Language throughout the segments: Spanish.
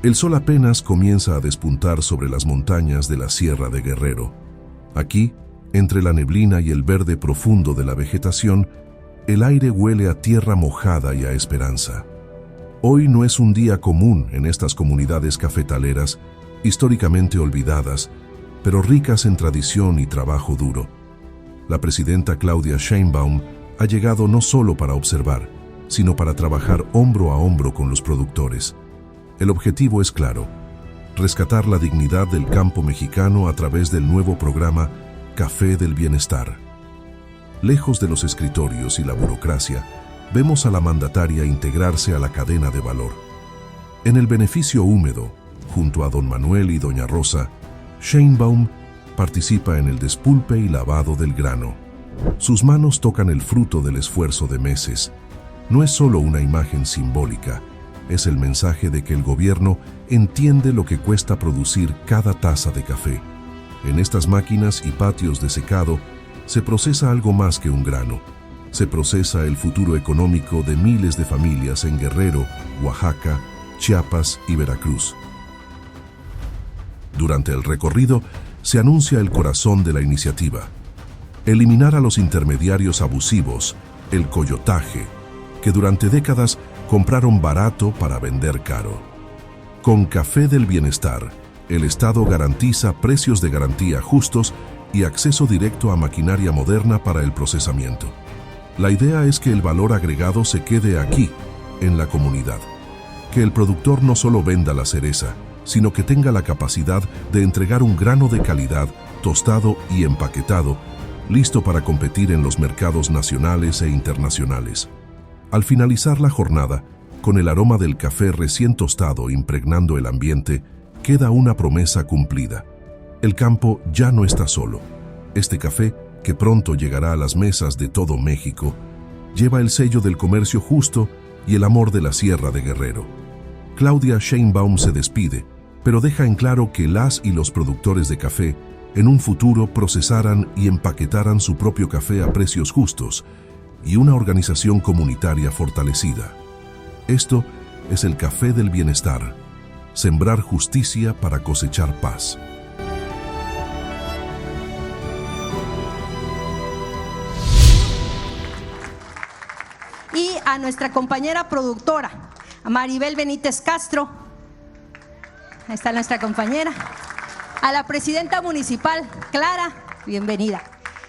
El sol apenas comienza a despuntar sobre las montañas de la Sierra de Guerrero. Aquí, entre la neblina y el verde profundo de la vegetación, el aire huele a tierra mojada y a esperanza. Hoy no es un día común en estas comunidades cafetaleras, históricamente olvidadas, pero ricas en tradición y trabajo duro. La presidenta Claudia Sheinbaum ha llegado no solo para observar, sino para trabajar hombro a hombro con los productores. El objetivo es claro: rescatar la dignidad del campo mexicano a través del nuevo programa Café del Bienestar. Lejos de los escritorios y la burocracia, vemos a la mandataria integrarse a la cadena de valor. En el beneficio húmedo, junto a don Manuel y doña Rosa, Sheinbaum participa en el despulpe y lavado del grano. Sus manos tocan el fruto del esfuerzo de meses. No es solo una imagen simbólica, es el mensaje de que el gobierno entiende lo que cuesta producir cada taza de café. En estas máquinas y patios de secado se procesa algo más que un grano. Se procesa el futuro económico de miles de familias en Guerrero, Oaxaca, Chiapas y Veracruz. Durante el recorrido se anuncia el corazón de la iniciativa: eliminar a los intermediarios abusivos, el coyotaje, que durante décadas compraron barato para vender caro. Con Café del Bienestar, el Estado garantiza precios de garantía justos y acceso directo a maquinaria moderna para el procesamiento. La idea es que el valor agregado se quede aquí, en la comunidad. Que el productor no solo venda la cereza, sino que tenga la capacidad de entregar un grano de calidad, tostado y empaquetado, listo para competir en los mercados nacionales e internacionales. Al finalizar la jornada, con el aroma del café recién tostado impregnando el ambiente, queda una promesa cumplida. El campo ya no está solo. Este café, que pronto llegará a las mesas de todo México, lleva el sello del comercio justo y el amor de la Sierra de Guerrero. Claudia Sheinbaum se despide, pero deja en claro que las y los productores de café en un futuro procesaran y empaquetaran su propio café a precios justos y una organización comunitaria fortalecida. Esto es el Café del Bienestar: sembrar justicia para cosechar paz. Y a nuestra compañera productora, a Maribel Benítez Castro, ahí está nuestra compañera, a la presidenta municipal, Clara, bienvenida.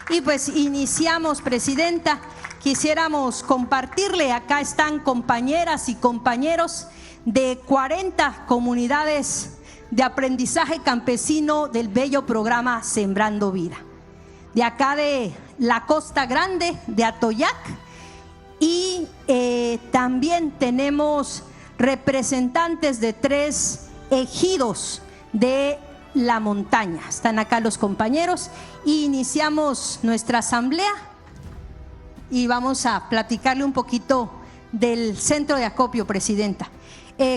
Y pues iniciamos, presidenta. Quisiéramos compartirle, acá están compañeras y compañeros de 40 comunidades de aprendizaje campesino del bello programa Sembrando Vida. De acá de la Costa Grande, de Atoyac, y también tenemos representantes de 3 ejidos de la montaña. Están acá los compañeros y iniciamos nuestra asamblea. Y vamos a platicarle un poquito del centro de acopio, presidenta.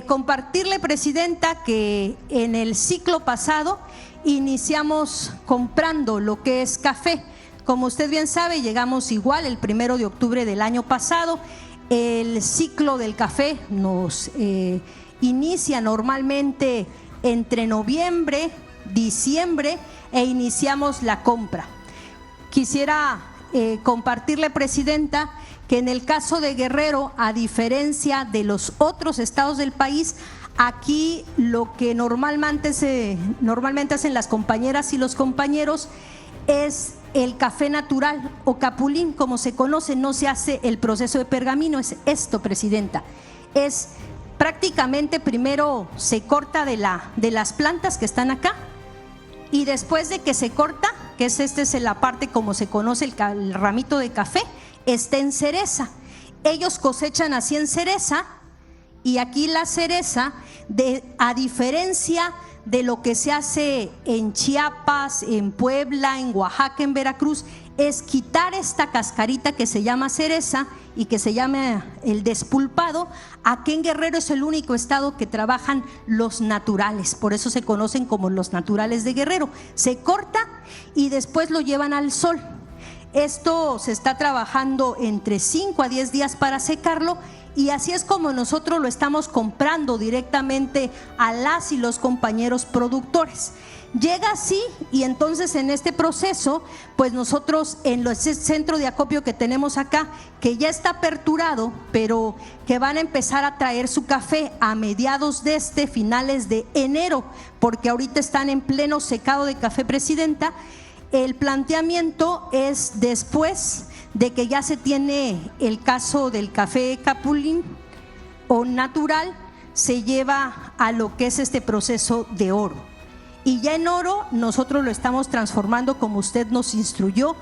Compartirle, presidenta, que en el ciclo pasado iniciamos comprando lo que es café. Como usted bien sabe, llegamos igual el 1 de octubre del año pasado. El ciclo del café nos inicia normalmente entre noviembre, diciembre, e iniciamos la compra. Quisiera compartirle, presidenta, que en el caso de Guerrero, a diferencia de los otros estados del país, aquí lo que normalmente hacen las compañeras y los compañeros es el café natural o capulín, como se conoce. No se hace el proceso de pergamino, es esto, presidenta. Es prácticamente primero se corta de las plantas que están acá, y después de que se corta, que es la parte como se conoce el ramito de café, está en cereza. Ellos cosechan así en cereza, y aquí la cereza, a diferencia de lo que se hace en Chiapas, en Puebla, en Oaxaca, en Veracruz, es quitar esta cascarita que se llama cereza y que se llama el despulpado. Aquí en Guerrero es el único estado que trabajan los naturales, por eso se conocen como los naturales de Guerrero. Se corta y después lo llevan al sol. Esto se está trabajando entre 5 a 10 días para secarlo, y así es como nosotros lo estamos comprando directamente a las y los compañeros productores. Llega así, y entonces en este proceso, pues nosotros en el centro de acopio que tenemos acá, que ya está aperturado, pero que van a empezar a traer su café a mediados de finales de enero, porque ahorita están en pleno secado de café, presidenta. El planteamiento es después de que ya se tiene el caso del café capulín o natural, se lleva a lo que es este proceso de oro. Y ya en oro nosotros lo estamos transformando, como usted nos instruyó,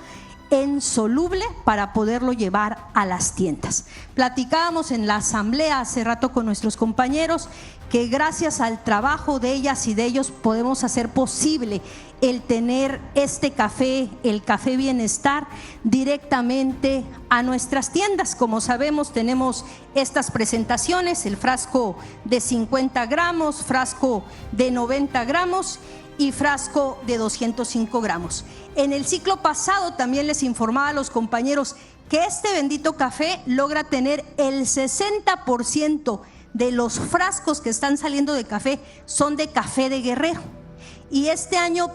en soluble para poderlo llevar a las tiendas. Platicábamos en la asamblea hace rato con nuestros compañeros que gracias al trabajo de ellas y de ellos podemos hacer posible el tener este café, el Café Bienestar, directamente a nuestras tiendas. Como sabemos, tenemos estas presentaciones: el frasco de 50 gramos, frasco de 90 gramos y frasco de 205 gramos. En el ciclo pasado también les informaba a los compañeros que este bendito café logra tener el 60% de los frascos que están saliendo de café son de café de Guerrero. Y este año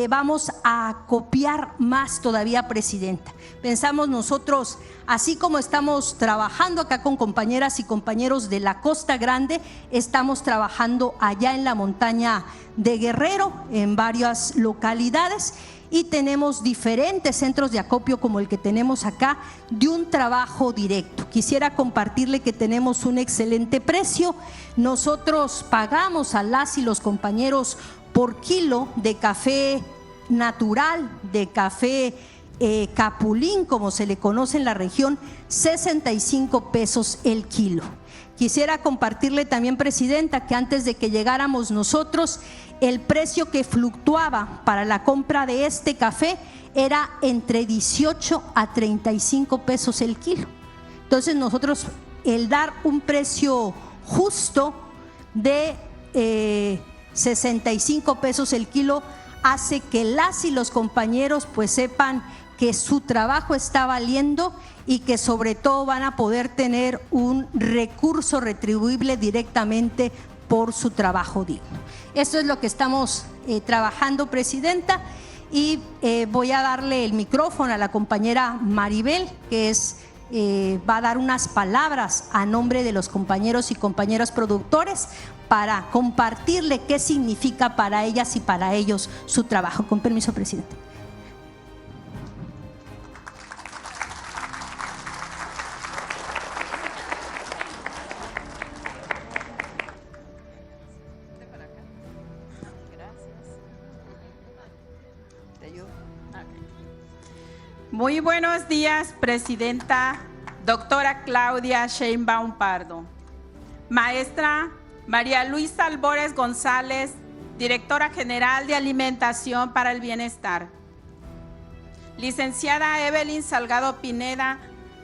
vamos a copiar más todavía, presidenta. Pensamos nosotros, así como estamos trabajando acá con compañeras y compañeros de la Costa Grande, estamos trabajando allá en la montaña de Guerrero, en varias localidades, y tenemos diferentes centros de acopio como el que tenemos acá, de un trabajo directo. Quisiera compartirle que tenemos un excelente precio. Nosotros pagamos a las y los compañeros por kilo de café natural, de café capulín, como se le conoce en la región, 65 pesos el kilo. Quisiera compartirle también, presidenta, que antes de que llegáramos nosotros, el precio que fluctuaba para la compra de este café era entre 18 a 35 pesos el kilo. Entonces nosotros, el dar un precio justo de 65 pesos el kilo, hace que las y los compañeros pues sepan que su trabajo está valiendo y que sobre todo van a poder tener un recurso retribuible directamente por su trabajo digno. Esto es lo que estamos trabajando, presidenta, y voy a darle el micrófono a la compañera Maribel, que va a dar unas palabras a nombre de los compañeros y compañeras productores para compartirle qué significa para ellas y para ellos su trabajo. Con permiso, presidente. Muy buenos días, presidenta doctora Claudia Sheinbaum Pardo, maestra María Luisa Albores González, directora general de Alimentación para el Bienestar, licenciada Evelyn Salgado Pineda,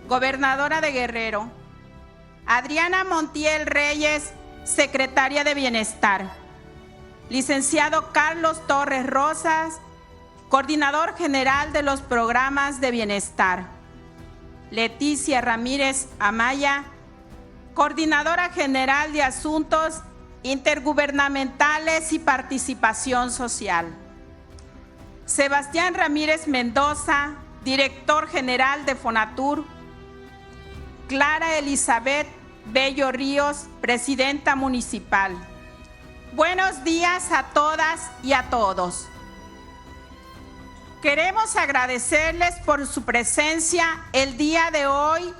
gobernadora de Guerrero, Adriana Montiel Reyes, secretaria de Bienestar, licenciado Carlos Torres Rosas, coordinador general de los programas de bienestar, Leticia Ramírez Amaya, coordinadora general de asuntos intergubernamentales y participación social, Sebastián Ramírez Mendoza, director general de Fonatur, Clara Elizabeth Bello Ríos, presidenta municipal. Buenos días a todas y a todos. Queremos agradecerles por su presencia el día de hoy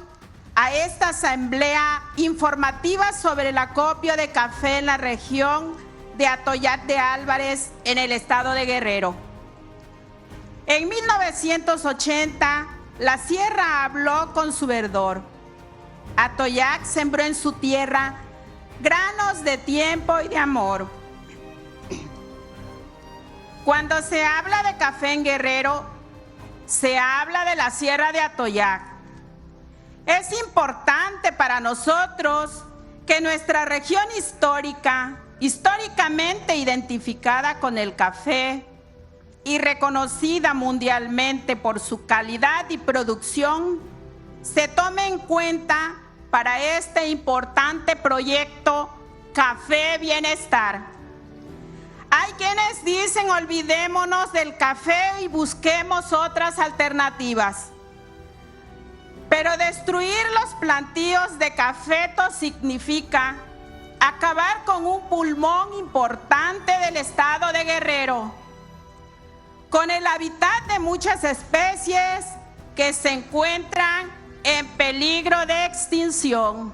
a esta asamblea informativa sobre el acopio de café en la región de Atoyac de Álvarez, en el estado de Guerrero. En 1980, la sierra habló con su verdor. Atoyac sembró en su tierra granos de tiempo y de amor. Cuando se habla de café en Guerrero, se habla de la sierra de Atoyac. Es importante para nosotros que nuestra región históricamente identificada con el café y reconocida mundialmente por su calidad y producción, se tome en cuenta para este importante proyecto Café Bienestar. Hay quienes dicen olvidémonos del café y busquemos otras alternativas. Pero destruir los plantíos de cafeto significa acabar con un pulmón importante del estado de Guerrero, con el hábitat de muchas especies que se encuentran en peligro de extinción.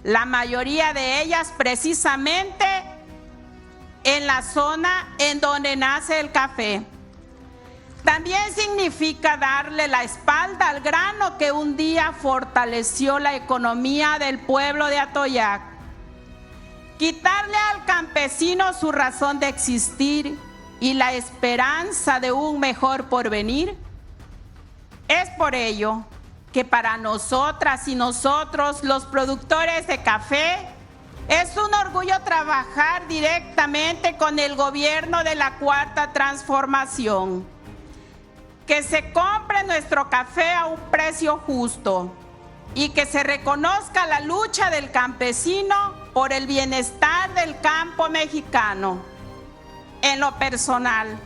La mayoría de ellas precisamente en la zona en donde nace el café. También significa darle la espalda al grano que un día fortaleció la economía del pueblo de Atoyac. Quitarle al campesino su razón de existir y la esperanza de un mejor porvenir. Es por ello que para nosotras y nosotros, los productores de café, es un orgullo trabajar directamente con el gobierno de la Cuarta Transformación. Que se compre nuestro café a un precio justo y que se reconozca la lucha del campesino por el bienestar del campo mexicano. En lo personal,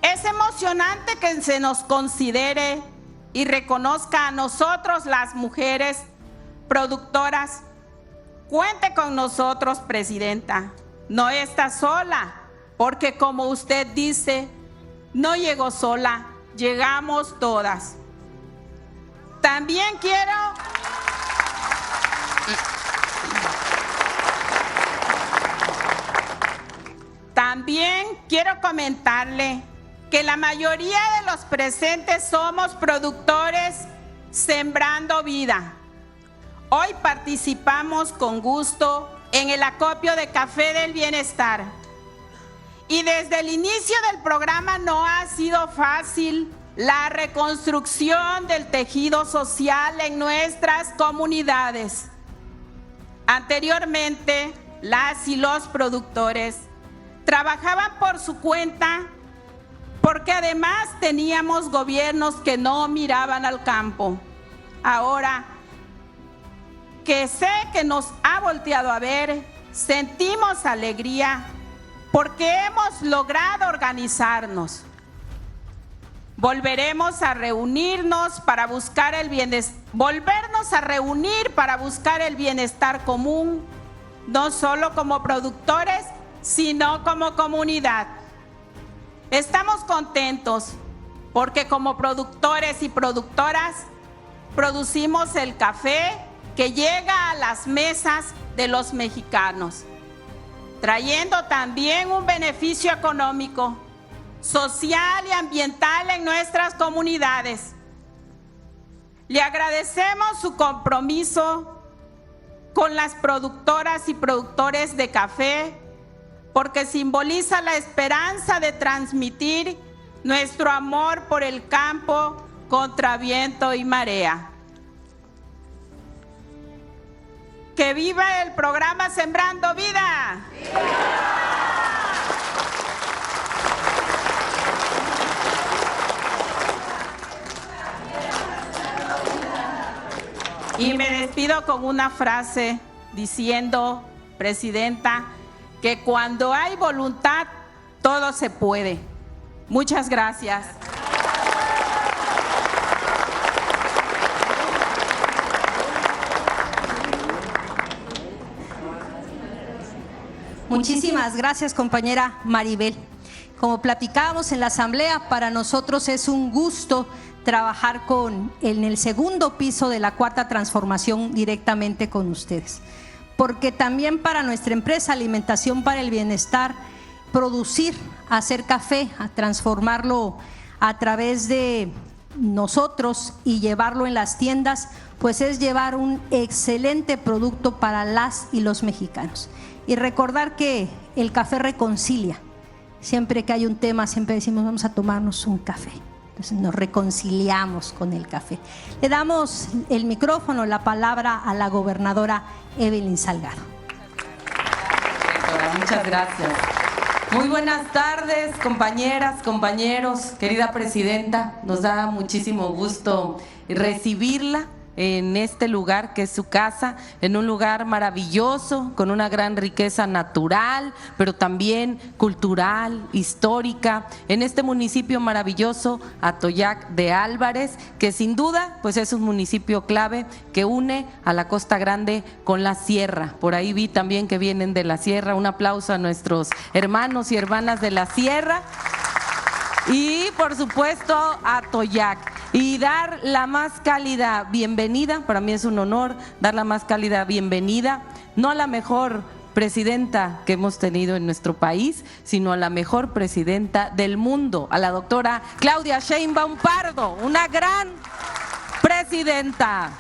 es emocionante que se nos considere y reconozca a nosotros las mujeres productoras. Cuente con nosotros, Presidenta. No está sola, porque como usted dice, no llegó sola, llegamos todas. También quiero comentarle que la mayoría de los presentes somos productores sembrando vida. Hoy participamos con gusto en el acopio de Café del Bienestar. Y desde el inicio del programa no ha sido fácil la reconstrucción del tejido social en nuestras comunidades. Anteriormente, las y los productores trabajaban por su cuenta porque además teníamos gobiernos que no miraban al campo. Ahora que sé que nos ha volteado a ver, sentimos alegría porque hemos logrado organizarnos. Volveremos a reunirnos para buscar el bienestar, común, no solo como productores, sino como comunidad. Estamos contentos porque como productores y productoras producimos el café que llega a las mesas de los mexicanos, trayendo también un beneficio económico, social y ambiental en nuestras comunidades. Le agradecemos su compromiso con las productoras y productores de café, porque simboliza la esperanza de transmitir nuestro amor por el campo contra viento y marea. ¡Que viva el programa Sembrando Vida! Y me despido con una frase diciendo, Presidenta, que cuando hay voluntad, todo se puede. Muchas gracias. Muchísimas gracias, compañera Maribel. Como platicábamos en la asamblea, para nosotros es un gusto trabajar en el segundo piso de la Cuarta Transformación directamente con ustedes. Porque también para nuestra empresa Alimentación para el Bienestar, producir, hacer café, a transformarlo a través de nosotros y llevarlo en las tiendas, pues es llevar un excelente producto para las y los mexicanos. Y recordar que el café reconcilia. Siempre que hay un tema, siempre decimos vamos a tomarnos un café. Entonces nos reconciliamos con el café. Le damos el micrófono, la palabra a la gobernadora Evelyn Salgado. Muchas gracias. Muy buenas tardes, compañeras, compañeros, querida presidenta. Nos da muchísimo gusto recibirla en este lugar que es su casa, en un lugar maravilloso, con una gran riqueza natural, pero también cultural, histórica, en este municipio maravilloso, Atoyac de Álvarez, que sin duda pues es un municipio clave que une a la Costa Grande con la sierra. Por ahí vi también que vienen de la sierra. Un aplauso a nuestros hermanos y hermanas de la sierra. Y por supuesto a Atoyac, y dar la más cálida bienvenida, para mí es un honor dar la más cálida bienvenida, no a la mejor presidenta que hemos tenido en nuestro país, sino a la mejor presidenta del mundo, a la doctora Claudia Sheinbaum Pardo, una gran presidenta.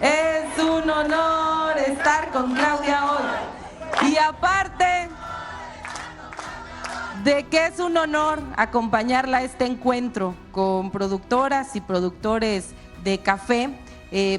Es un honor estar con Claudia hoy. Y aparte de que es un honor acompañarla a este encuentro con productoras y productores de café,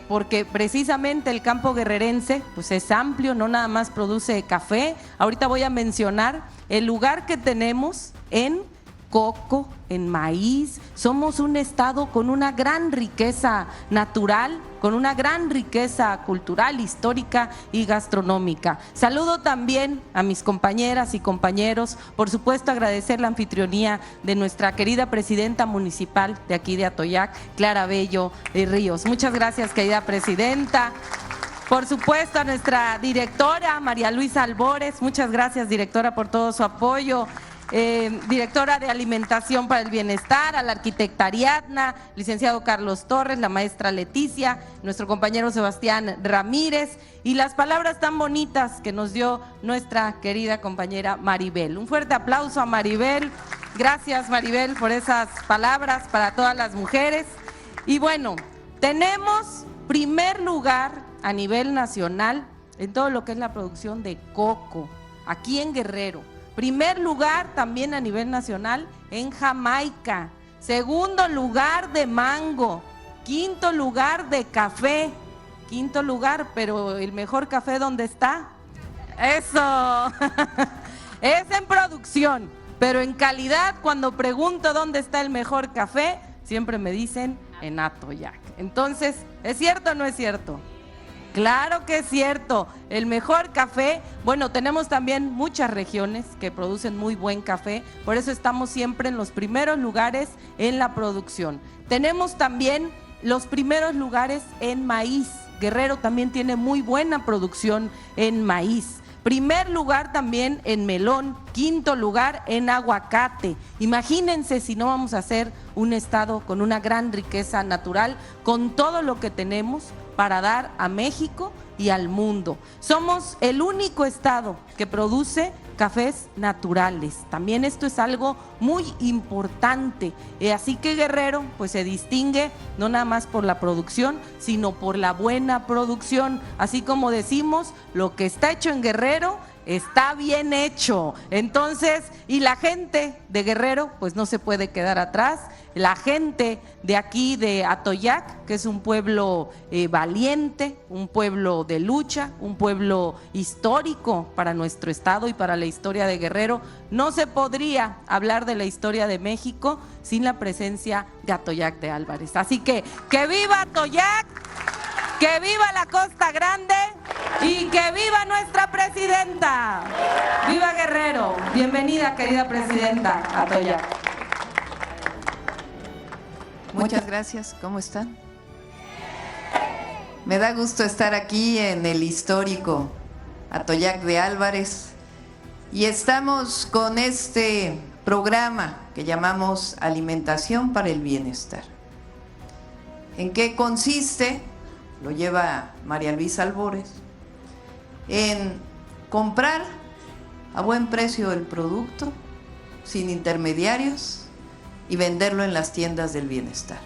porque precisamente el campo guerrerense pues es amplio, no nada más produce café. Ahorita voy a mencionar el lugar que tenemos en coco, en maíz. Somos un estado con una gran riqueza natural, con una gran riqueza cultural, histórica y gastronómica. Saludo también a mis compañeras y compañeros, por supuesto agradecer la anfitrionía de nuestra querida presidenta municipal de aquí de Atoyac, Clara Bello Ríos. Muchas gracias, querida presidenta. Por supuesto a nuestra directora María Luisa Albores, muchas gracias directora por todo su apoyo. Directora de Alimentación para el Bienestar, a la arquitecta Ariadna, licenciado Carlos Torres, la maestra Leticia, nuestro compañero Sebastián Ramírez y las palabras tan bonitas que nos dio nuestra querida compañera Maribel. Un fuerte aplauso a Maribel. Gracias Maribel por esas palabras para todas las mujeres. Y bueno, tenemos primer lugar a nivel nacional en todo lo que es la producción de coco, aquí en Guerrero. Primer lugar también a nivel nacional en Jamaica. Segundo lugar de mango. Quinto lugar de café. Quinto lugar, pero el mejor café, ¿dónde está? Eso. Es en producción, pero en calidad, cuando pregunto dónde está el mejor café, siempre me dicen en Atoyac. Entonces, ¿es cierto o no es cierto? Claro que es cierto, el mejor café. Bueno, tenemos también muchas regiones que producen muy buen café, por eso estamos siempre en los primeros lugares en la producción. Tenemos también los primeros lugares en maíz. Guerrero también tiene muy buena producción en maíz. Primer lugar también en melón, quinto lugar en aguacate. Imagínense si no vamos a ser un estado con una gran riqueza natural, con todo lo que tenemos para dar a México y al mundo. Somos el único estado que produce cafés naturales. También esto es algo muy importante. Así que Guerrero pues se distingue no nada más por la producción, sino por la buena producción. Así como decimos, lo que está hecho en Guerrero está bien hecho. Entonces, y la gente de Guerrero pues no se puede quedar atrás. La gente de aquí de Atoyac, que es un pueblo valiente, un pueblo de lucha, un pueblo histórico para nuestro estado y para la historia de Guerrero. No se podría hablar de la historia de México sin la presencia de Atoyac de Álvarez. Así que viva Atoyac, que viva la Costa Grande y que viva nuestra presidenta. ¡Viva Guerrero! Bienvenida, querida presidenta, a Atoyac. Muchas gracias, ¿cómo están? Me da gusto estar aquí en el histórico Atoyac de Álvarez y estamos con este programa que llamamos Alimentación para el Bienestar. ¿En qué consiste? Lo lleva María Luisa Albores. En comprar a buen precio el producto, sin intermediarios, y venderlo en las tiendas del bienestar.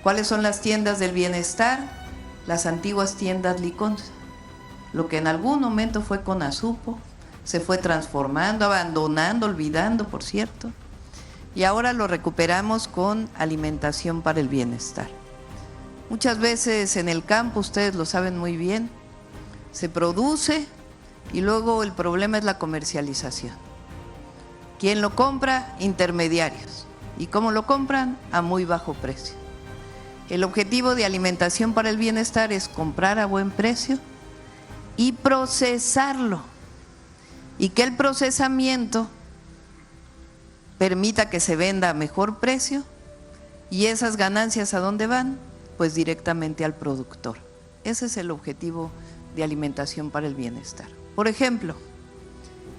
¿Cuáles son las tiendas del bienestar? Las antiguas tiendas Liconza. Lo que en algún momento fue Conasupo, se fue transformando, abandonando, olvidando, por cierto, y ahora lo recuperamos con Alimentación para el Bienestar. Muchas veces en el campo, ustedes lo saben muy bien, se produce y luego el problema es la comercialización. ¿Quién lo compra? Intermediarios. ¿Y cómo lo compran? A muy bajo precio. El objetivo de Alimentación para el Bienestar es comprar a buen precio y procesarlo, y que el procesamiento permita que se venda a mejor precio, y esas ganancias ¿a dónde van? Pues directamente al productor. Ese es el objetivo de Alimentación para el Bienestar. Por ejemplo,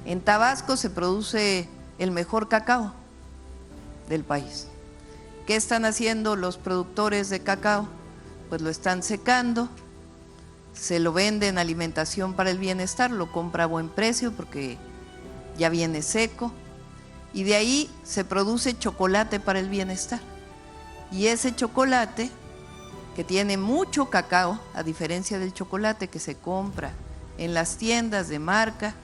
en Tabasco se produce el mejor cacao del país. ¿Qué están haciendo los productores de cacao? Pues lo están secando, se lo venden a Alimentación para el Bienestar, lo compra a buen precio porque ya viene seco, y de ahí se produce chocolate para el bienestar. Y ese chocolate, que tiene mucho cacao, a diferencia del chocolate que se compra en las tiendas de marca,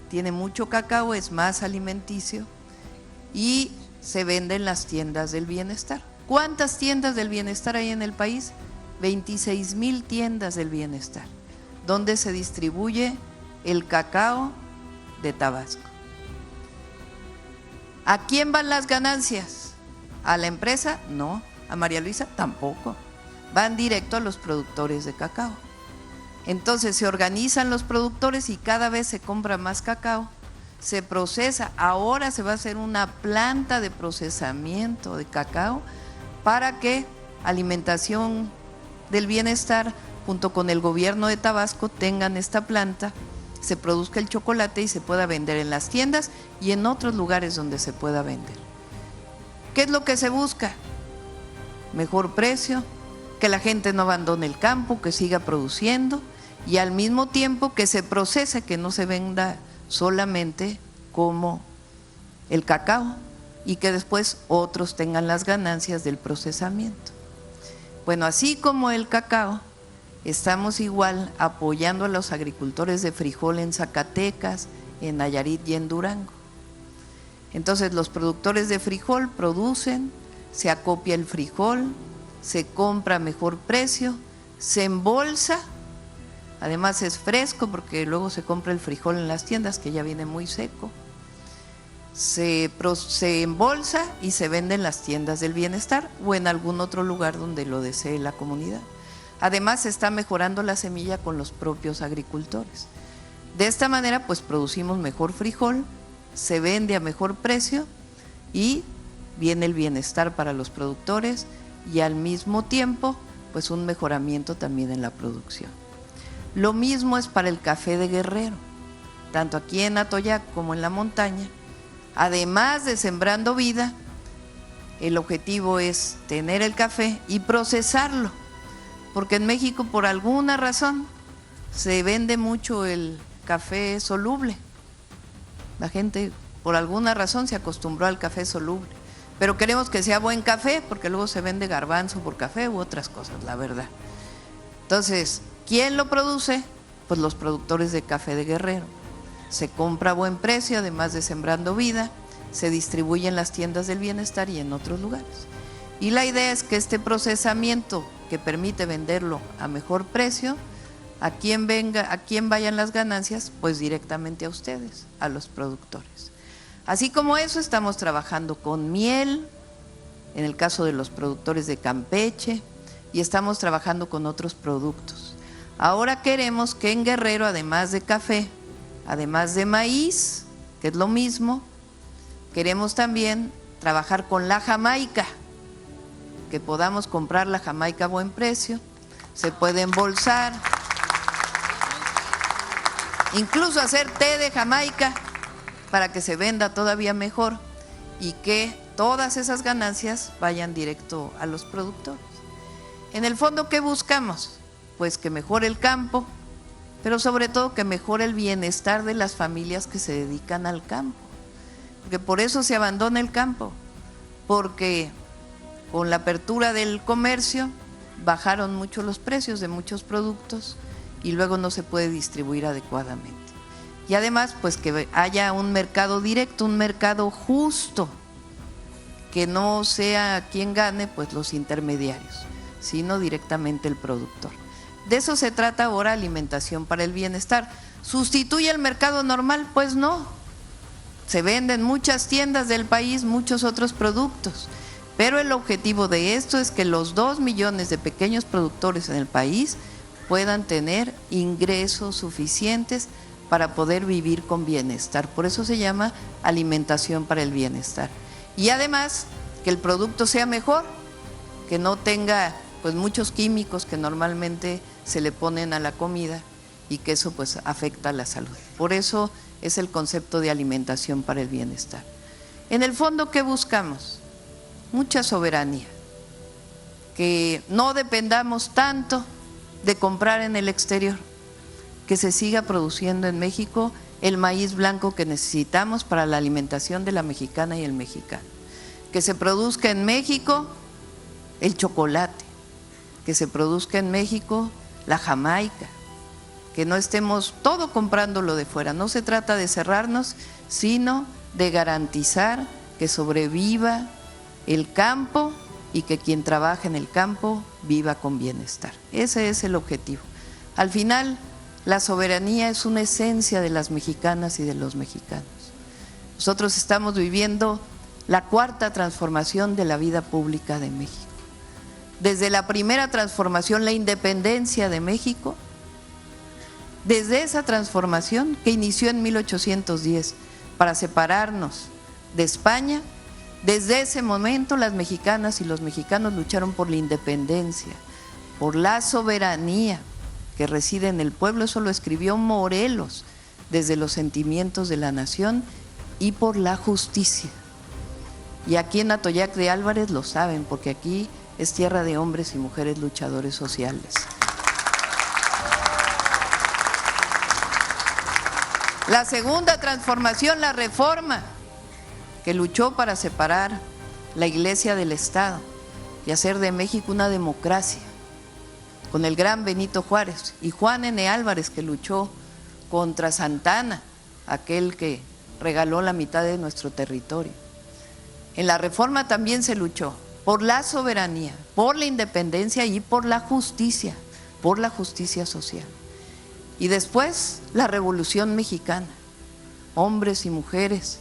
tiene mucho cacao, es más alimenticio y se vende en las tiendas del bienestar. ¿Cuántas tiendas del bienestar hay en el país? 26,000 tiendas del bienestar, donde se distribuye el cacao de Tabasco. ¿A quién van las ganancias? ¿A la empresa? No. ¿A María Luisa? Tampoco. Van directo a los productores de cacao. Entonces se organizan los productores y cada vez se compra más cacao, se procesa. Ahora se va a hacer una planta de procesamiento de cacao para que Alimentación del Bienestar junto con el gobierno de Tabasco tengan esta planta, se produzca el chocolate y se pueda vender en las tiendas y en otros lugares donde se pueda vender. ¿Qué es lo que se busca? Mejor precio, que la gente no abandone el campo, que siga produciendo y al mismo tiempo que se procese, que no se venda solamente como el cacao y que después otros tengan las ganancias del procesamiento. Bueno, así como el cacao, estamos igual apoyando a los agricultores de frijol en Zacatecas, en Nayarit y en Durango. Entonces los productores de frijol producen, se acopia el frijol, se compra a mejor precio, se embolsa, además es fresco porque luego se compra el frijol en las tiendas que ya viene muy seco, se embolsa y se vende en las tiendas del bienestar o en algún otro lugar donde lo desee la comunidad. Además se está mejorando la semilla con los propios agricultores. De esta manera pues producimos mejor frijol, se vende a mejor precio y viene el bienestar para los productores y al mismo tiempo pues un mejoramiento también en la producción. Lo mismo es para el café de Guerrero, tanto aquí en Atoyac como en la montaña. Además de Sembrando Vida, el objetivo es tener el café y procesarlo, porque en México por alguna razón se vende mucho el café soluble. La gente por alguna razón se acostumbró al café soluble, pero queremos que sea buen café porque luego se vende garbanzo por café u otras cosas, la verdad. Entonces, ¿quién lo produce? Pues los productores de café de Guerrero. Se compra a buen precio, además de Sembrando Vida, se distribuye en las tiendas del bienestar y en otros lugares. Y la idea es que este procesamiento que permite venderlo a mejor precio, a quien vayan las ganancias, pues directamente a ustedes, a los productores. Así como eso, estamos trabajando con miel, en el caso de los productores de Campeche, y estamos trabajando con otros productos. Ahora queremos que en Guerrero, además de café, además de maíz, que es lo mismo, queremos también trabajar con la jamaica, que podamos comprar la jamaica a buen precio, se puede embolsar, incluso hacer té de jamaica para que se venda todavía mejor y que todas esas ganancias vayan directo a los productores. En el fondo, ¿qué buscamos? Pues que mejore el campo, pero sobre todo que mejore el bienestar de las familias que se dedican al campo, porque por eso se abandona el campo, porque con la apertura del comercio bajaron mucho los precios de muchos productos y luego no se puede distribuir adecuadamente. Y además, pues que haya un mercado directo, un mercado justo, que no sea quien gane, pues los intermediarios, sino directamente el productor. De eso se trata ahora Alimentación para el Bienestar. ¿Sustituye el mercado normal? Pues no. Se venden en muchas tiendas del país muchos otros productos, pero el objetivo de esto es que los 2 millones de pequeños productores en el país puedan tener ingresos suficientes para poder vivir con bienestar. Por eso se llama alimentación para el bienestar. Y además que el producto sea mejor, que no tenga pues muchos químicos que normalmente se le ponen a la comida y que eso pues afecta a la salud. Por eso es el concepto de alimentación para el bienestar. En el fondo, ¿qué buscamos? Mucha soberanía, que no dependamos tanto de comprar en el exterior, que se siga produciendo en México el maíz blanco que necesitamos para la alimentación de la mexicana y el mexicano, que se produzca en México el chocolate, que se produzca en México la jamaica, que no estemos todo comprándolo de fuera. No se trata de cerrarnos, sino de garantizar que sobreviva el campo y que quien trabaja en el campo viva con bienestar. Ese es el objetivo. Al final, la soberanía es una esencia de las mexicanas y de los mexicanos. Nosotros estamos viviendo la 4ª transformación de la vida pública de México. Desde la primera transformación, la independencia de México, desde esa transformación que inició en 1810 para separarnos de España, desde ese momento las mexicanas y los mexicanos lucharon por la independencia, por la soberanía que reside en el pueblo. Eso lo escribió Morelos, desde los sentimientos de la nación, y por la justicia. Y aquí en Atoyac de Álvarez lo saben, porque aquí es tierra de hombres y mujeres luchadores sociales. La segunda transformación, la reforma, que luchó para separar la Iglesia del Estado y hacer de México una democracia, con el gran Benito Juárez y Juan N. Álvarez, que luchó contra Santana, aquel que regaló la mitad de nuestro territorio. En la reforma también se luchó por la soberanía, por la independencia y por la justicia social. Y después la Revolución Mexicana, hombres y mujeres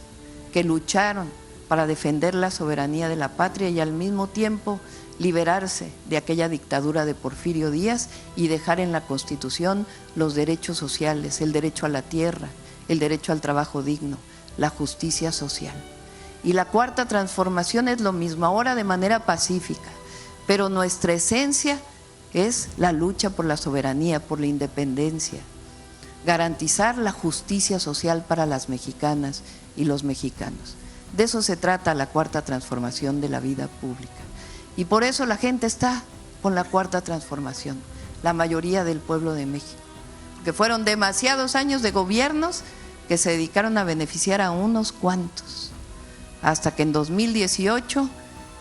que lucharon para defender la soberanía de la patria y al mismo tiempo liberarse de aquella dictadura de Porfirio Díaz y dejar en la Constitución los derechos sociales, el derecho a la tierra, el derecho al trabajo digno, la justicia social. Y la 4ª transformación es lo mismo, ahora de manera pacífica, pero nuestra esencia es la lucha por la soberanía, por la independencia, garantizar la justicia social para las mexicanas y los mexicanos. De eso se trata la 4ª transformación de la vida pública. Y por eso la gente está con la 4ª transformación, la mayoría del pueblo de México, que fueron demasiados años de gobiernos que se dedicaron a beneficiar a unos cuantos, hasta que en 2018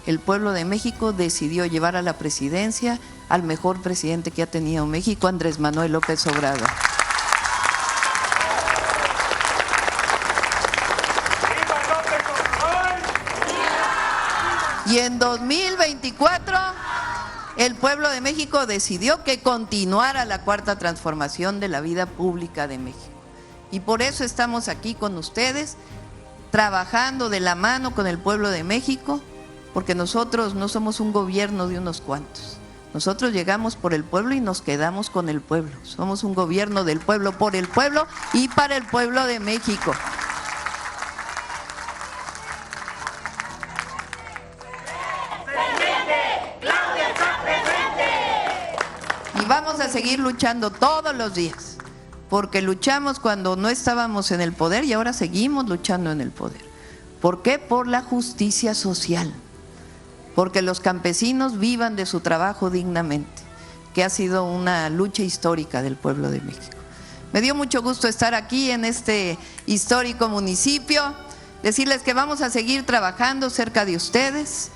el pueblo de México decidió llevar a la presidencia al mejor presidente que ha tenido México, Andrés Manuel López Obrador. Y en 2024 el pueblo de México decidió que continuara la 4ª transformación de la vida pública de México. Y por eso estamos aquí con ustedes, trabajando de la mano con el pueblo de México, porque nosotros no somos un gobierno de unos cuantos. Nosotros llegamos por el pueblo y nos quedamos con el pueblo. Somos un gobierno del pueblo, por el pueblo y para el pueblo de México. Y vamos a seguir luchando todos los días, porque luchamos cuando no estábamos en el poder y ahora seguimos luchando en el poder. ¿Por qué? Por la justicia social, porque los campesinos vivan de su trabajo dignamente, que ha sido una lucha histórica del pueblo de México. Me dio mucho gusto estar aquí en este histórico municipio, decirles que vamos a seguir trabajando cerca de ustedes,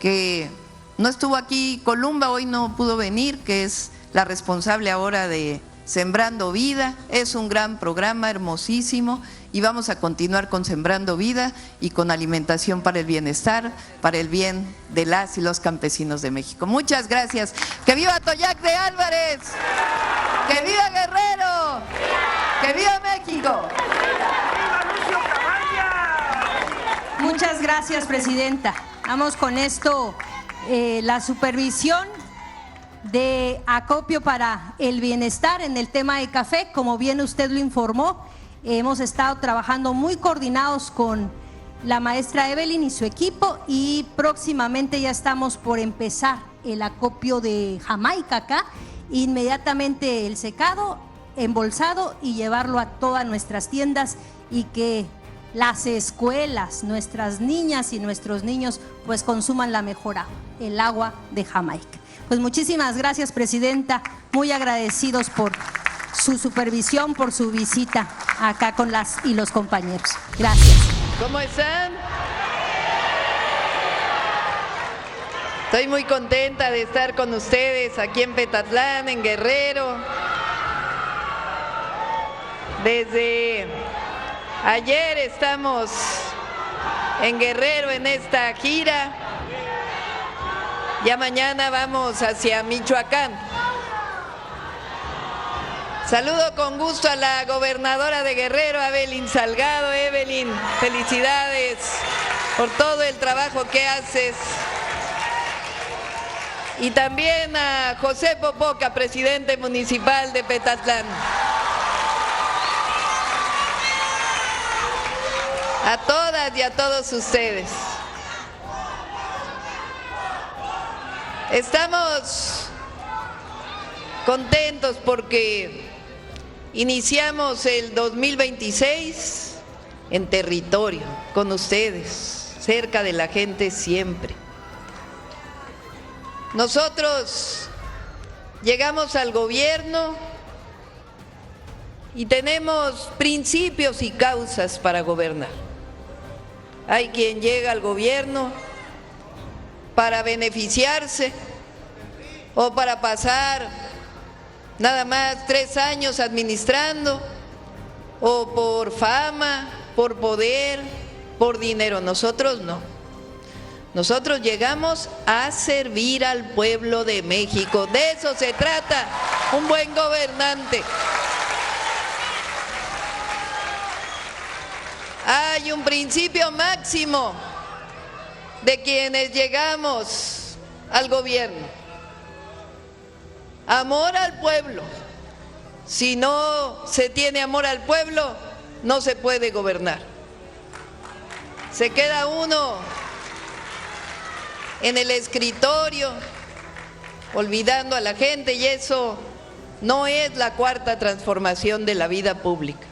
que no estuvo aquí Columba, hoy no pudo venir, que es la responsable ahora de Sembrando Vida. Es un gran programa, hermosísimo, y vamos a continuar con Sembrando Vida y con alimentación para el bienestar, para el bien de las y los campesinos de México. Muchas gracias. ¡Que viva Atoyac de Álvarez! ¡Que viva Guerrero! ¡Que viva México! ¡Viva Lucio Cabañas! gracias, presidenta. Vamos con esto, la supervisión de acopio para el bienestar en el tema de café. Como bien usted lo informó, hemos estado trabajando muy coordinados con la maestra Evelyn y su equipo, y próximamente ya estamos por empezar el acopio de Jamaica acá, inmediatamente el secado, embolsado y llevarlo a todas nuestras tiendas, y que las escuelas, nuestras niñas y nuestros niños pues consuman la mejor agua, el agua de Jamaica. Pues muchísimas gracias, presidenta, muy agradecidos por su supervisión, por su visita acá con las y los compañeros. Gracias. ¿Cómo están? Estoy muy contenta de estar con ustedes aquí en Petatlán, en Guerrero. Desde ayer estamos en Guerrero en esta gira. Ya mañana vamos hacia Michoacán. Saludo con gusto a la gobernadora de Guerrero, Evelyn Salgado. Evelyn, felicidades por todo el trabajo que haces. Y también a José Popoca, presidente municipal de Petatlán. A todas y a todos ustedes. Estamos contentos porque iniciamos el 2026 en territorio, con ustedes, cerca de la gente siempre. Nosotros llegamos al gobierno y tenemos principios y causas para gobernar. Hay quien llega al gobierno para beneficiarse o para pasar nada más 3 años administrando, o por fama, por poder, por dinero. Nosotros no. Nosotros llegamos a servir al pueblo de México. De eso se trata un buen gobernante. Hay un principio máximo de quienes llegamos al gobierno: amor al pueblo. Si no se tiene amor al pueblo, no se puede gobernar. Se queda uno en el escritorio olvidando a la gente, y eso no es la cuarta transformación de la vida pública.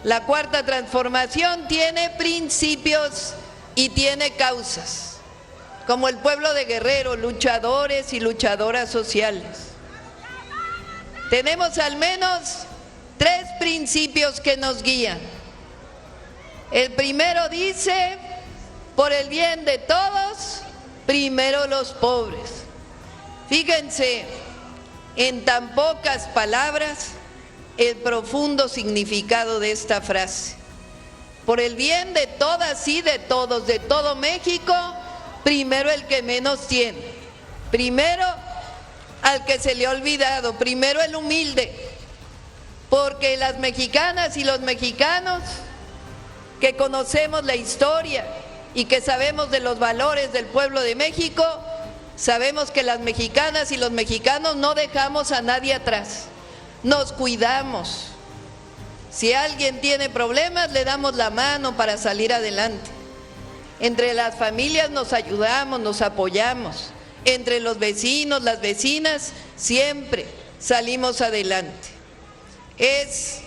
La cuarta transformación tiene principios y tiene causas, como el pueblo de Guerrero, luchadores y luchadoras sociales. Tenemos al menos 3 principios que nos guían. El primero dice: por el bien de todos, primero los pobres. Fíjense en tan pocas palabras el profundo significado de esta frase. Por el bien de todas y de todos, de todo México, primero el que menos tiene, primero al que se le ha olvidado, primero el humilde, porque las mexicanas y los mexicanos que conocemos la historia y que sabemos de los valores del pueblo de México, sabemos que las mexicanas y los mexicanos no dejamos a nadie atrás, nos cuidamos. Si alguien tiene problemas, le damos la mano para salir adelante. Entre las familias nos ayudamos, nos apoyamos. Entre los vecinos, las vecinas, siempre salimos adelante. Es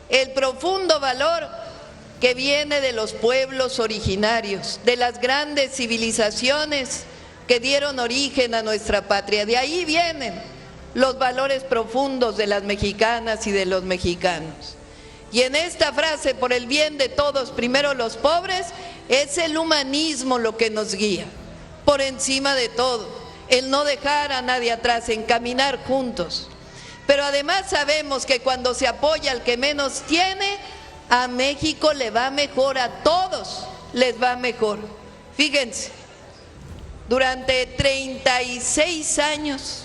el profundo valor que viene de los pueblos originarios, de las grandes civilizaciones que dieron origen a nuestra patria. De ahí vienen los valores profundos de las mexicanas y de los mexicanos. Y en esta frase, por el bien de todos, primero los pobres, es el humanismo lo que nos guía, por encima de todo, el no dejar a nadie atrás, en caminar juntos. Pero además sabemos que cuando se apoya al que menos tiene, a México le va mejor, a todos les va mejor. Fíjense, durante 36 años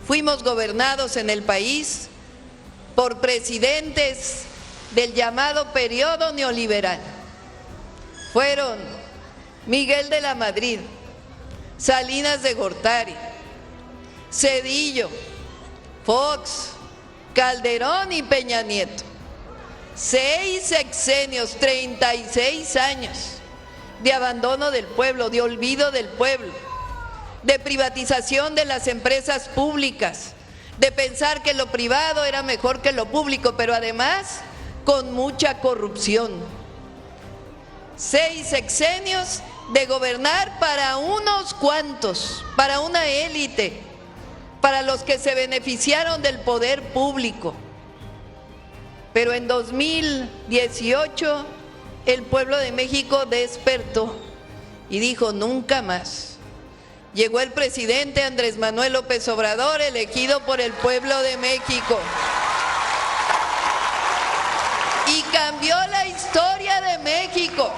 fuimos gobernados en el país por presidentes del llamado periodo neoliberal. fueron Miguel de la Madrid, Salinas de Gortari, Zedillo, Fox, Calderón y Peña Nieto. 6 sexenios, 36 años de abandono del pueblo, de olvido del pueblo, de privatización de las empresas públicas, de pensar que lo privado era mejor que lo público, pero además con mucha corrupción. 6 sexenios de gobernar para unos cuantos, para una élite, para los que se beneficiaron del poder público. Pero en 2018 el pueblo de México despertó y dijo nunca más. Llegó el presidente Andrés Manuel López Obrador, elegido por el pueblo de México, y cambió la historia de México.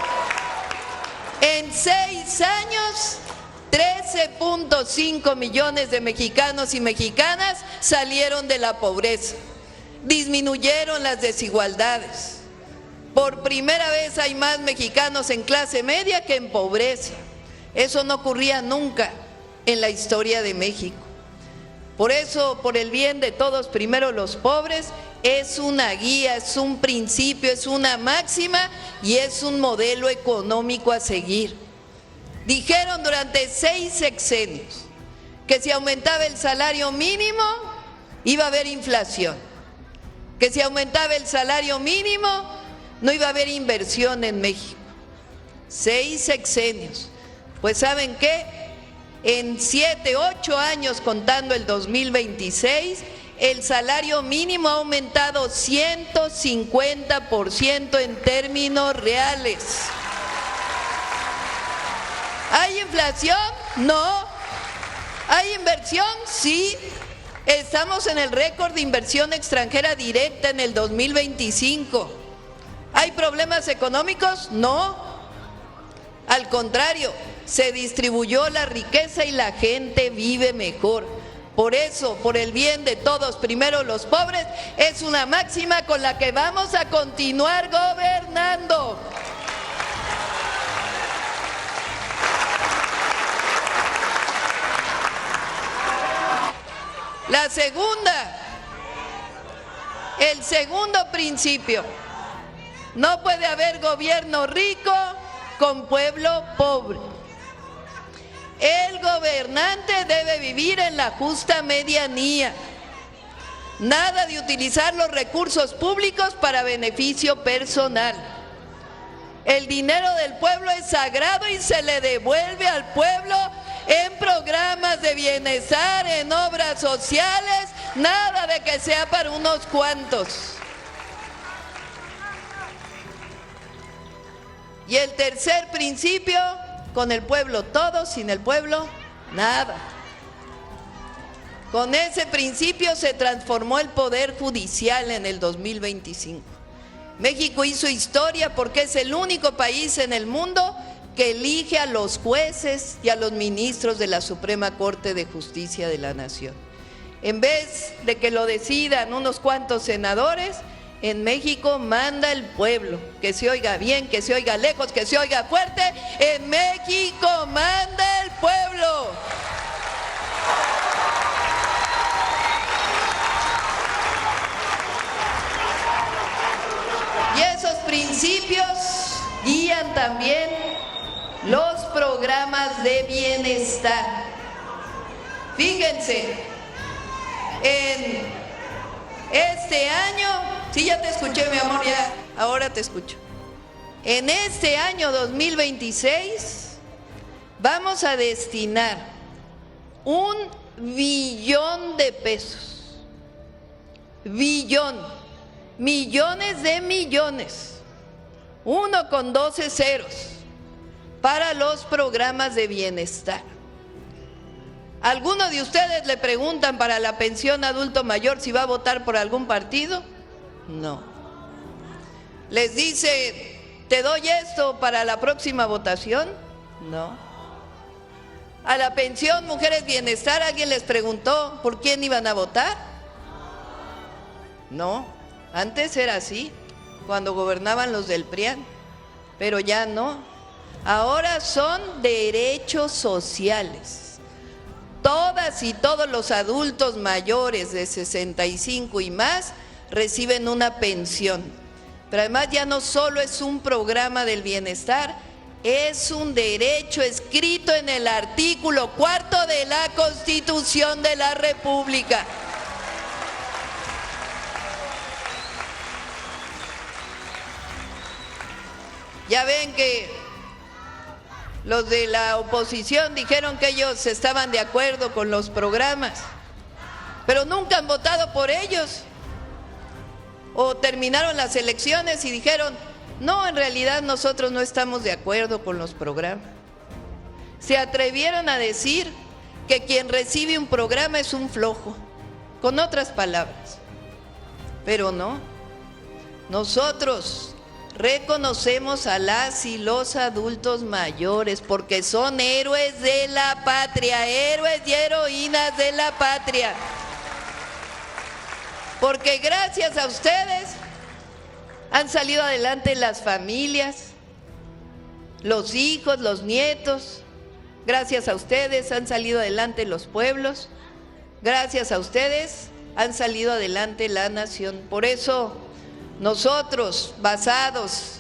En 6 años, 13.5 millones de mexicanos y mexicanas salieron de la pobreza. Disminuyeron las desigualdades. Por primera vez hay más mexicanos en clase media que en pobreza. Eso no ocurría nunca en la historia de México. Por eso, por el bien de todos, primero los pobres, es una guía, es un principio, es una máxima y es un modelo económico a seguir. Dijeron durante 6 sexenios que si aumentaba el salario mínimo iba a haber inflación, que si aumentaba el salario mínimo no iba a haber inversión en México. 6 sexenios. Pues ¿saben qué? En 7, 8 años, contando el 2026, el salario mínimo ha aumentado 150% en términos reales. ¿Hay inflación? No. ¿Hay inversión? Sí. Estamos en el récord de inversión extranjera directa en el 2025. ¿Hay problemas económicos? No. Al contrario, se distribuyó la riqueza y la gente vive mejor. Por eso, por el bien de todos, primero los pobres, es una máxima con la que vamos a continuar gobernando. La segunda, el segundo principio, no puede haber gobierno rico con pueblo pobre. El gobernante debe vivir en la justa medianía. Nada de utilizar los recursos públicos para beneficio personal. El dinero del pueblo es sagrado y se le devuelve al pueblo en programas de bienestar, en obras sociales, nada de que sea para unos cuantos. Y el tercer principio, con el pueblo todo, sin el pueblo nada. Con ese principio se transformó el Poder Judicial en el 2025. México hizo historia porque es el único país en el mundo que elige a los jueces y a los ministros de la Suprema Corte de Justicia de la Nación. En vez de que lo decidan unos cuantos senadores, en México manda el pueblo. Que se oiga bien, que se oiga lejos, que se oiga fuerte. En México manda el pueblo. Y esos principios guían también los programas de bienestar. Fíjense, en este año, sí, ya te escuché, mi amor, ya, ahora te escucho. En este año 2026 vamos a destinar 1 billón de pesos. Billón, millones de millones, 1 con 12 ceros, para los programas de bienestar. ¿Alguno de ustedes le preguntan para la pensión adulto mayor si va a votar por algún partido? No. ¿Les dice, te doy esto para la próxima votación? No. A la pensión Mujeres Bienestar, ¿alguien les preguntó por quién iban a votar? No. Antes era así, cuando gobernaban los del PRIAN, pero ya no. ahora son derechos sociales. Todas y todos los adultos mayores de 65 y más reciben una pensión. Pero además ya no solo es un programa del bienestar, es un derecho escrito en el artículo 4 de la Constitución de la República. Ya ven que los de la oposición dijeron que ellos estaban de acuerdo con los programas, pero nunca han votado por ellos. O terminaron las elecciones y dijeron, no, en realidad nosotros no estamos de acuerdo con los programas. Se atrevieron a decir que quien recibe un programa es un flojo, con otras palabras. Pero no, nosotros reconocemos a las y los adultos mayores porque son héroes de la patria, héroes y heroínas de la patria. Porque gracias a ustedes han salido adelante las familias, los hijos, los nietos. Gracias a ustedes han salido adelante los pueblos. Gracias a ustedes han salido adelante la nación. Por eso nosotros, basados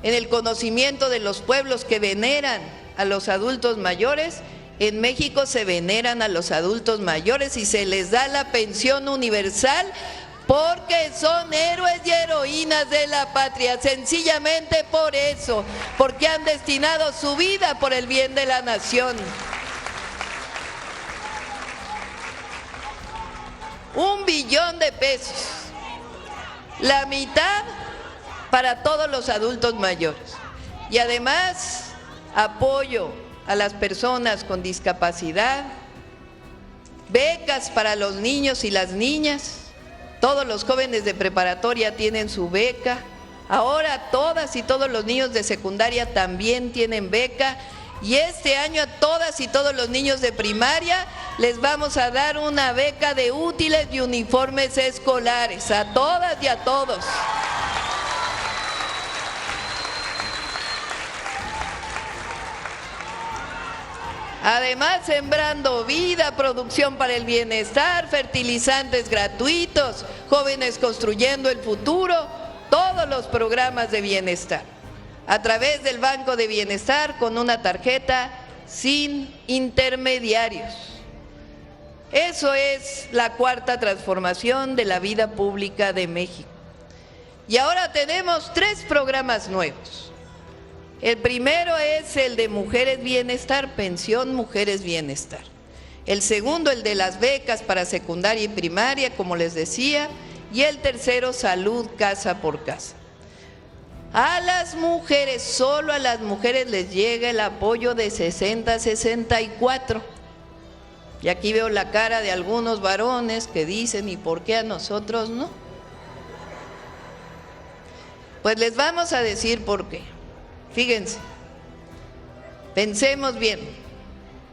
en el conocimiento de los pueblos que veneran a los adultos mayores, en México se veneran a los adultos mayores y se les da la pensión universal porque son héroes y heroínas de la patria, sencillamente por eso, porque han destinado su vida por el bien de la nación. 1 billón de pesos, la mitad para todos los adultos mayores. Y además, apoyo a las personas con discapacidad, becas para los niños y las niñas. Todos los jóvenes de preparatoria tienen su beca. Ahora todas y todos los niños de secundaria también tienen beca. Y este año a todas y todos los niños de primaria les vamos a dar una beca de útiles y uniformes escolares, a todas y a todos. Además, sembrando vida, producción para el bienestar, fertilizantes gratuitos, jóvenes construyendo el futuro, todos los programas de bienestar. A través del Banco de Bienestar con una tarjeta sin intermediarios. Eso es la 4ª transformación de la vida pública de México. Y ahora tenemos 3 programas nuevos. El primero es el de Mujeres Bienestar, Pensión Mujeres Bienestar. El segundo, el de las becas para secundaria y primaria, como les decía. Y el tercero, Salud Casa por Casa. A las mujeres, solo a las mujeres les llega el apoyo de 60 a 64. Y aquí veo la cara de algunos varones que dicen, ¿y por qué a nosotros no? Pues les vamos a decir por qué. Fíjense, pensemos bien,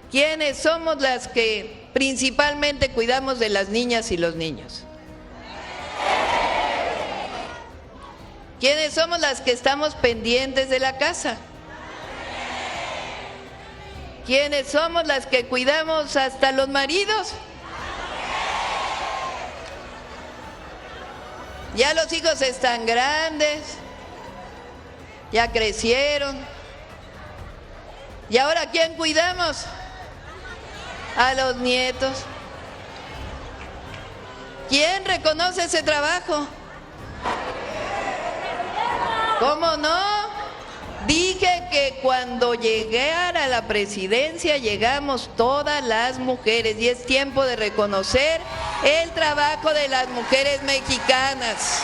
¿quiénes somos las que principalmente cuidamos de las niñas y los niños? ¿Quiénes somos las que estamos pendientes de la casa? ¿Quiénes somos las que cuidamos hasta los maridos? Ya los hijos están grandes, ya crecieron. ¿Y ahora a quién cuidamos? A los nietos. ¿Quién reconoce ese trabajo? ¿Cómo no? Dije que cuando llegara a la presidencia llegamos todas las mujeres y es tiempo de reconocer el trabajo de las mujeres mexicanas.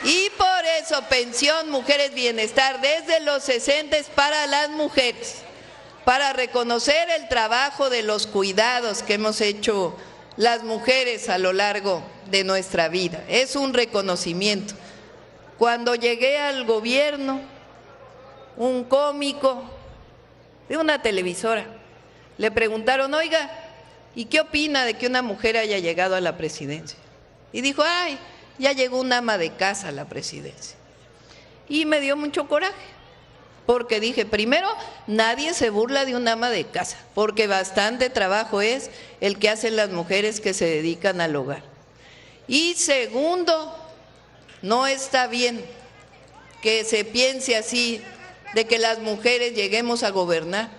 Y por eso Pensión Mujeres Bienestar desde los 60 para las mujeres, para reconocer el trabajo de los cuidados que hemos hecho las mujeres a lo largo de nuestra vida. Es un reconocimiento. Cuando llegué al gobierno, un cómico de una televisora le preguntaron, oiga, ¿y qué opina de que una mujer haya llegado a la presidencia? Y dijo, ay, ya llegó un ama de casa a la presidencia. Y me dio mucho coraje, porque dije, primero, nadie se burla de un ama de casa, porque bastante trabajo es el que hacen las mujeres que se dedican al hogar. Y segundo, no está bien que se piense así de que las mujeres lleguemos a gobernar.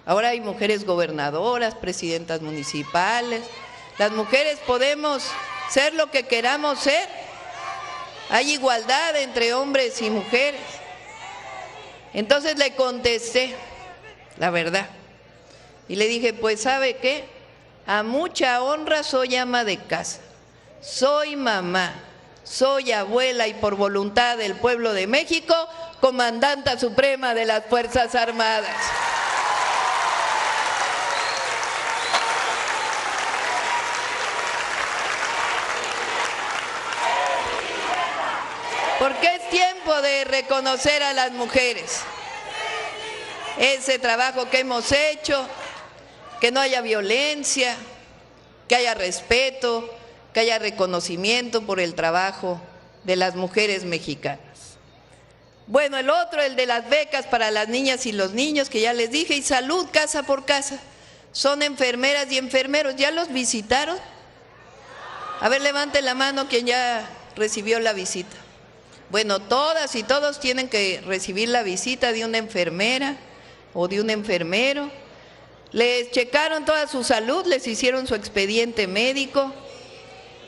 Ahora hay mujeres gobernadoras, presidentas municipales. Las mujeres podemos ser lo que queramos ser. Hay igualdad entre hombres y mujeres. Entonces le contesté la verdad y le dije, pues ¿sabe qué? A mucha honra soy ama de casa, soy mamá, soy abuela y por voluntad del pueblo de México, comandanta suprema de las Fuerzas Armadas. Porque es tiempo de reconocer a las mujeres, ese trabajo que hemos hecho, que no haya violencia, que haya respeto, que haya reconocimiento por el trabajo de las mujeres mexicanas. Bueno, el otro, el de las becas para las niñas y los niños, que ya les dije, y salud casa por casa. Son enfermeras y enfermeros, ¿ya los visitaron? A ver, levante la mano quien ya recibió la visita. Bueno, todas y todos tienen que recibir la visita de una enfermera o de un enfermero. Les checaron toda su salud, les hicieron su expediente médico.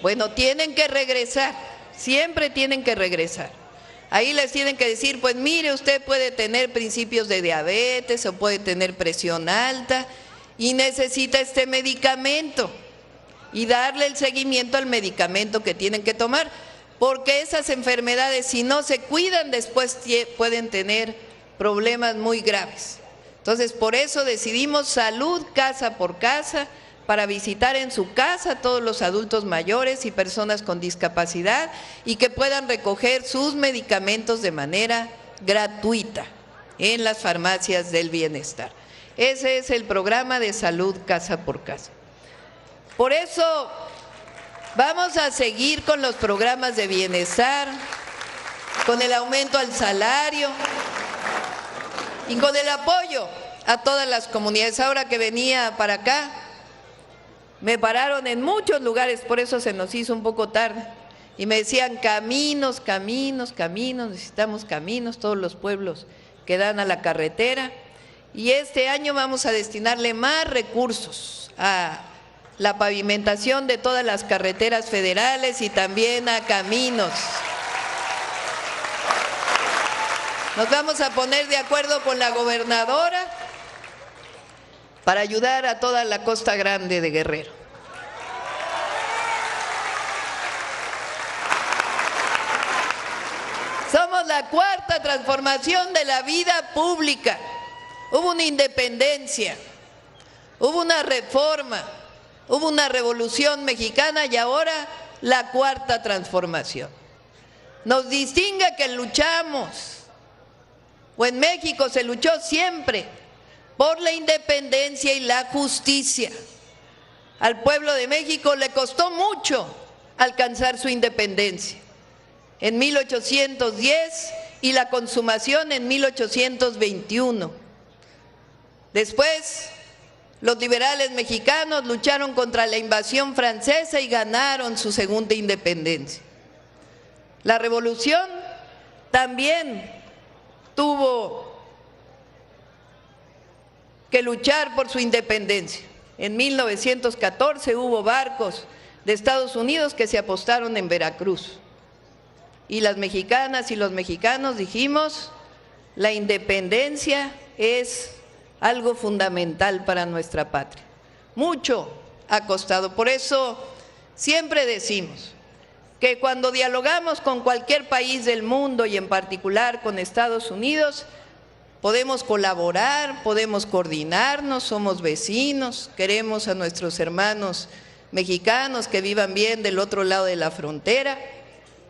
Bueno, tienen que regresar, siempre tienen que regresar. Ahí les tienen que decir, pues mire, usted puede tener principios de diabetes o puede tener presión alta y necesita este medicamento y darle el seguimiento al medicamento que tienen que tomar. Porque esas enfermedades, si no se cuidan, después pueden tener problemas muy graves. Entonces, por eso decidimos salud casa por casa, para visitar en su casa a todos los adultos mayores y personas con discapacidad y que puedan recoger sus medicamentos de manera gratuita en las farmacias del bienestar. Ese es el programa de salud casa por casa. Por eso vamos a seguir con los programas de bienestar, con el aumento al salario y con el apoyo a todas las comunidades. Ahora que venía para acá, me pararon en muchos lugares, por eso se nos hizo un poco tarde, y me decían caminos, caminos, caminos, necesitamos caminos, todos los pueblos que dan a la carretera, y este año vamos a destinarle más recursos a la pavimentación de todas las carreteras federales y también a caminos. Nos vamos a poner de acuerdo con la gobernadora para ayudar a toda la Costa Grande de Guerrero. Somos la cuarta transformación de la vida pública. Hubo una independencia, hubo una reforma, hubo una revolución mexicana y ahora la cuarta transformación. Nos distingue que luchamos, o en México se luchó siempre por la independencia y la justicia. Al pueblo de México le costó mucho alcanzar su independencia. En 1810 y la consumación en 1821. Después, los liberales mexicanos lucharon contra la invasión francesa y ganaron su segunda independencia. La revolución también tuvo que luchar por su independencia. En 1914 hubo barcos de Estados Unidos que se apostaron en Veracruz. Y las mexicanas y los mexicanos dijimos, la independencia es algo fundamental para nuestra patria. Mucho ha costado. Por eso siempre decimos que cuando dialogamos con cualquier país del mundo y en particular con Estados Unidos, podemos colaborar, podemos coordinarnos, somos vecinos, queremos a nuestros hermanos mexicanos que vivan bien del otro lado de la frontera,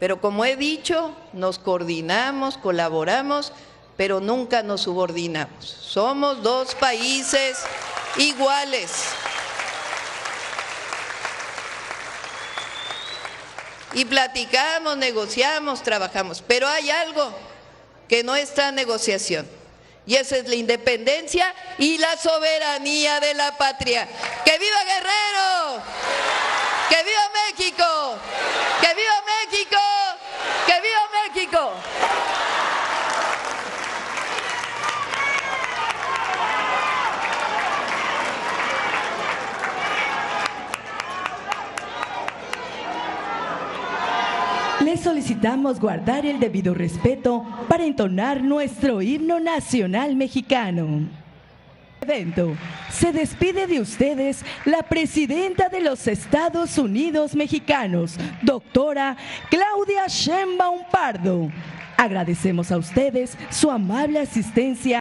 pero como he dicho, nos coordinamos, colaboramos, pero nunca nos subordinamos. Somos dos países iguales. y platicamos, negociamos, trabajamos, pero hay algo que no está en negociación, y esa es la independencia y la soberanía de la patria. ¡Que viva Guerrero! ¡Que viva México! ¡Que viva México! ¡Que viva México! Les solicitamos guardar el debido respeto para entonar nuestro himno nacional mexicano. Evento. Se despide de ustedes la presidenta de los Estados Unidos mexicanos, doctora Claudia Sheinbaum Pardo. Agradecemos a ustedes su amable asistencia.